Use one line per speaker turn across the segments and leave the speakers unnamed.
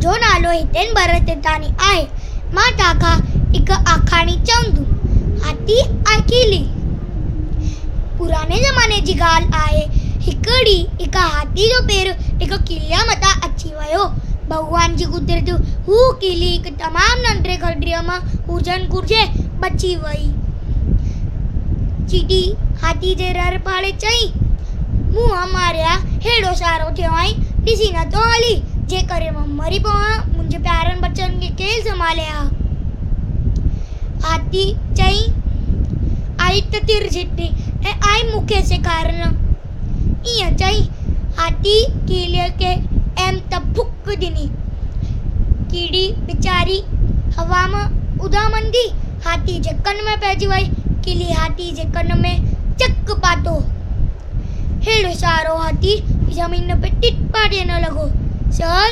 मुझो नालो हितेन भरततानी आहे। मां ताखा एक आखाणी चवंदुमि। हाथी ऐं कीली। पुराने ज़माने जी ॻाल्हि आहे। हिकड़ी हिक हाथी जो पेर हिक किलिया मथां अची वियो। भगवान जी कुदरत हू कीली हिक तमाम नंढड़े खड्डीअ मां हुजण घुर्जे बची वई। चीटी हाथी जे रर पाड़े चई, मुंहुं मारिया हेड़ो सारो थियो आई, ॾिसी नथो हली, जे करे मां मरी पवां, मुंहिंजे प्यारनि बच्चनि खे केरु संभाले हा। हाथी चई, आई त तिर जितनी ऐं आई मूंखे सेखारण। ईअं चई हाथी कीलीअ खे एम त फुक ॾिनी। कीड़ी वीचारी हवा मां उदामंदी हाथी जे कन में पइजी वई। कीली हाथी जे कन में चक पातो। हेड़ो सारो हाथी ज़मीन पे टिप्पा ॾियण लॻो, सहल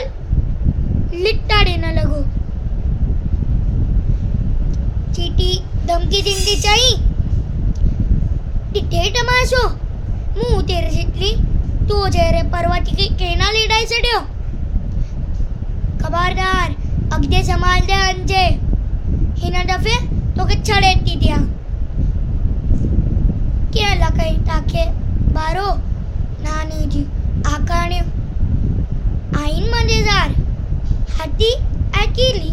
लिटा ॾियण लॻो। चीटी धमकी ॾींदी चई, ॾिठे तमाशो, मूं तेरे जितली, तूं जहिड़े पर्वत खे केना लेॾाए छॾियो। ख़बरदार, अॻिते संभालंदे वञिजे, हिन दफ़े तोखे छॾे थी ॾियां। कीअं लॻई तव्हांखे ॿारो नानी जी आखाणियूं? आहिनि मज़ेदार? हाथी ऐं कीली।